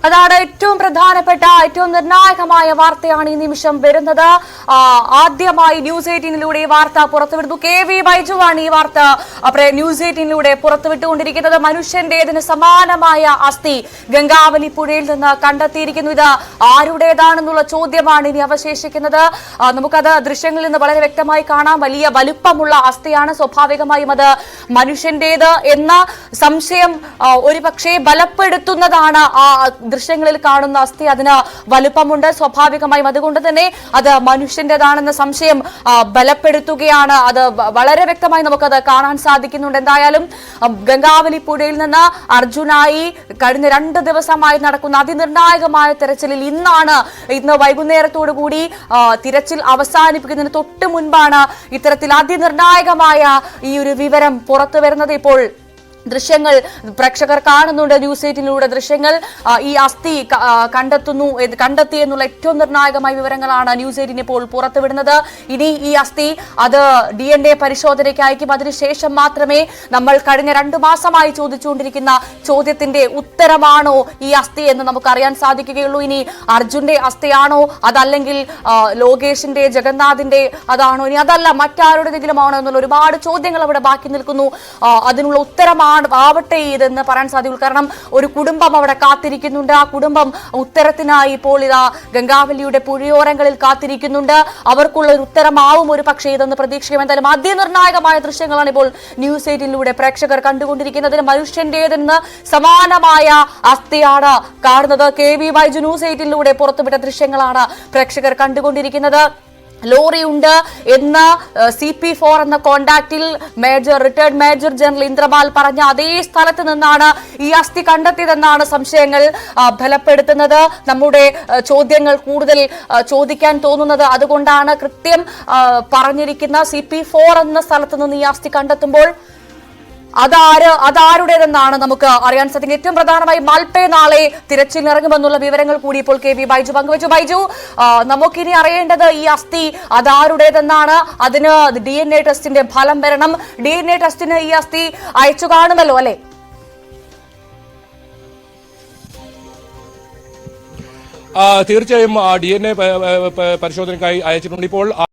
അതാണ് ഏറ്റവും പ്രധാനപ്പെട്ട ഏറ്റവും നിർണായകമായ വാർത്തയാണ് ഈ നിമിഷം വരുന്നത്. ആദ്യമായി ന്യൂസ് 18 ഈ വാർത്ത പുറത്തുവിടുന്നു. KV ബൈജുവാണ് ഈ വാർത്ത ന്യൂസ് 18 പുറത്തുവിട്ടുകൊണ്ടിരിക്കുന്നത്. മനുഷ്യന്റേതിന് സമാനമായ അസ്ഥി ഗംഗാവലി പുഴയിൽ നിന്ന് കണ്ടെത്തിയിരിക്കുന്നു. ഇത് ആരുടേതാണെന്നുള്ള ചോദ്യമാണ് ഇനി അവശേഷിക്കുന്നത്. നമുക്കത് ദൃശ്യങ്ങളിൽ നിന്ന് വളരെ വ്യക്തമായി കാണാം. വലിയ വലുപ്പമുള്ള അസ്ഥിയാണ്. സ്വാഭാവികമായും അത് മനുഷ്യന്റേത് എന്ന സംശയം ഒരുപക്ഷെ ബലപ്പെടുത്തുന്നതാണ് ആ ദൃശ്യങ്ങളിൽ കാണുന്ന അസ്ഥി. അതിന് വലുപ്പമുണ്ട്. സ്വാഭാവികമായും അതുകൊണ്ട് തന്നെ അത് മനുഷ്യന്റേതാണെന്ന സംശയം ബലപ്പെടുത്തുകയാണ്. അത് വളരെ വ്യക്തമായി നമുക്കത് കാണാൻ സാധിക്കുന്നുണ്ട്. എന്തായാലും ഗംഗാവലി പുഴയിൽ നിന്ന് അർജുനായി കഴിഞ്ഞ 2 ദിവസമായി നടക്കുന്ന അതിനിർണായകമായ തെരച്ചിലിൽ ഇന്ന് വൈകുന്നേരത്തോടു കൂടി തിരച്ചിൽ അവസാനിപ്പിക്കുന്നതിന് തൊട്ട് മുൻപാണ് ഇത്തരത്തിൽ അതിനിർണായകമായ ഈ ഒരു വിവരം പുറത്തു വരുന്നത്. ഇപ്പോൾ ദൃശ്യങ്ങൾ പ്രേക്ഷകർ കാണുന്നുണ്ട്. ന്യൂസ് 18 ദൃശ്യങ്ങൾ ഈ അസ്ഥി കണ്ടെത്തി എന്നുള്ള ഏറ്റവും നിർണായകമായ വിവരങ്ങളാണ് ന്യൂസ് 18 ഇപ്പോൾ പുറത്തുവിടുന്നത്. ഇനി ഈ അസ്ഥി അത് DNA പരിശോധനയ്ക്ക് അയക്കും. അതിനുശേഷം മാത്രമേ നമ്മൾ കഴിഞ്ഞ 2 മാസമായി ചോദിച്ചുകൊണ്ടിരിക്കുന്ന ചോദ്യത്തിന്റെ ഉത്തരമാണോ ഈ അസ്ഥി എന്ന് നമുക്ക് അറിയാൻ സാധിക്കുകയുള്ളൂ. ഇനി അർജുന്റെ അസ്ഥിയാണോ, അതല്ലെങ്കിൽ ലോകേഷിന്റെ, ജഗന്നാഥിന്റെ അതാണോ, ഇനി അതല്ല മറ്റാരുടെയെങ്കിലും ആണോ എന്നുള്ള ഒരുപാട് ചോദ്യങ്ങൾ അവിടെ ബാക്കി നിൽക്കുന്നു. അതിനുള്ള ഉത്തരമാണ് ആവട്ടെ ഇതെന്ന് പറയാൻ സാധിക്കും. കാരണം ഒരു കുടുംബം അവിടെ കാത്തിരിക്കുന്നുണ്ട്. ആ കുടുംബം ഉത്തരത്തിനായി ഇപ്പോൾ ഇതാ ഗംഗാവലിയുടെ പുഴയോരങ്ങളിൽ കാത്തിരിക്കുന്നുണ്ട്. അവർക്കുള്ള ഒരു ഉത്തരമാവും ഒരു പക്ഷേ ഇതെന്ന് പ്രതീക്ഷിക്കും. എന്തായാലും അതിനിർണായകമായ ദൃശ്യങ്ങളാണ് ഇപ്പോൾ ന്യൂസ് 18 പ്രേക്ഷകർ കണ്ടുകൊണ്ടിരിക്കുന്നത്. മനുഷ്യന്റേതെന്ന് സമാനമായ അസ്ഥിയാണ് കാണുന്നത്. KV ബൈജു ന്യൂസ് 18 പുറത്തുവിട്ട ദൃശ്യങ്ങളാണ് പ്രേക്ഷകർ കണ്ടുകൊണ്ടിരിക്കുന്നത്. ലോറിയുണ്ട് എന്ന് CP4 എന്ന കോണ്ടാക്റ്റിൽ റിട്ടയർഡ് മേജർ ജനറൽ ഇന്ദ്രപാൽ പറഞ്ഞ അതേ സ്ഥലത്ത് നിന്നാണ് ഈ അസ്ഥി കണ്ടെത്തിയതെന്നാണ് സംശയങ്ങൾ ബലപ്പെടുത്തുന്നത്. നമ്മുടെ ചോദ്യങ്ങൾ കൂടുതൽ ചോദിക്കാൻ തോന്നുന്നത് അതുകൊണ്ടാണ്. കൃത്യം പറഞ്ഞിരിക്കുന്ന CP4 എന്ന സ്ഥലത്ത് നിന്ന് ഈ അസ്ഥി കണ്ടെത്തുമ്പോൾ അതാരുടേതെന്നാണ് നമുക്ക് അറിയാൻ സാധിക്കുന്നത്. ഏറ്റവും പ്രധാനമായി മൽപേ നാളെ തിരച്ചിലിറങ്ങുമെന്നുള്ള വിവരങ്ങൾ കൂടി ഇപ്പോൾ KV ബൈജു പങ്കുവച്ചു. ബൈജു, നമുക്കിനി അറിയേണ്ടത് ഈ അസ്ഥി അതാരുടേതെന്നാണ്. അതിന് DNA ടെസ്റ്റിന്റെ ഫലം വരണം. DNA ടെസ്റ്റിന് ഈ അസ്ഥി അയച്ചു കാണുമല്ലോ അല്ലെ? തീർച്ചയായും DNA പരിശോധനയ്ക്കായി അയച്ചിട്ടുണ്ട്. ഇപ്പോൾ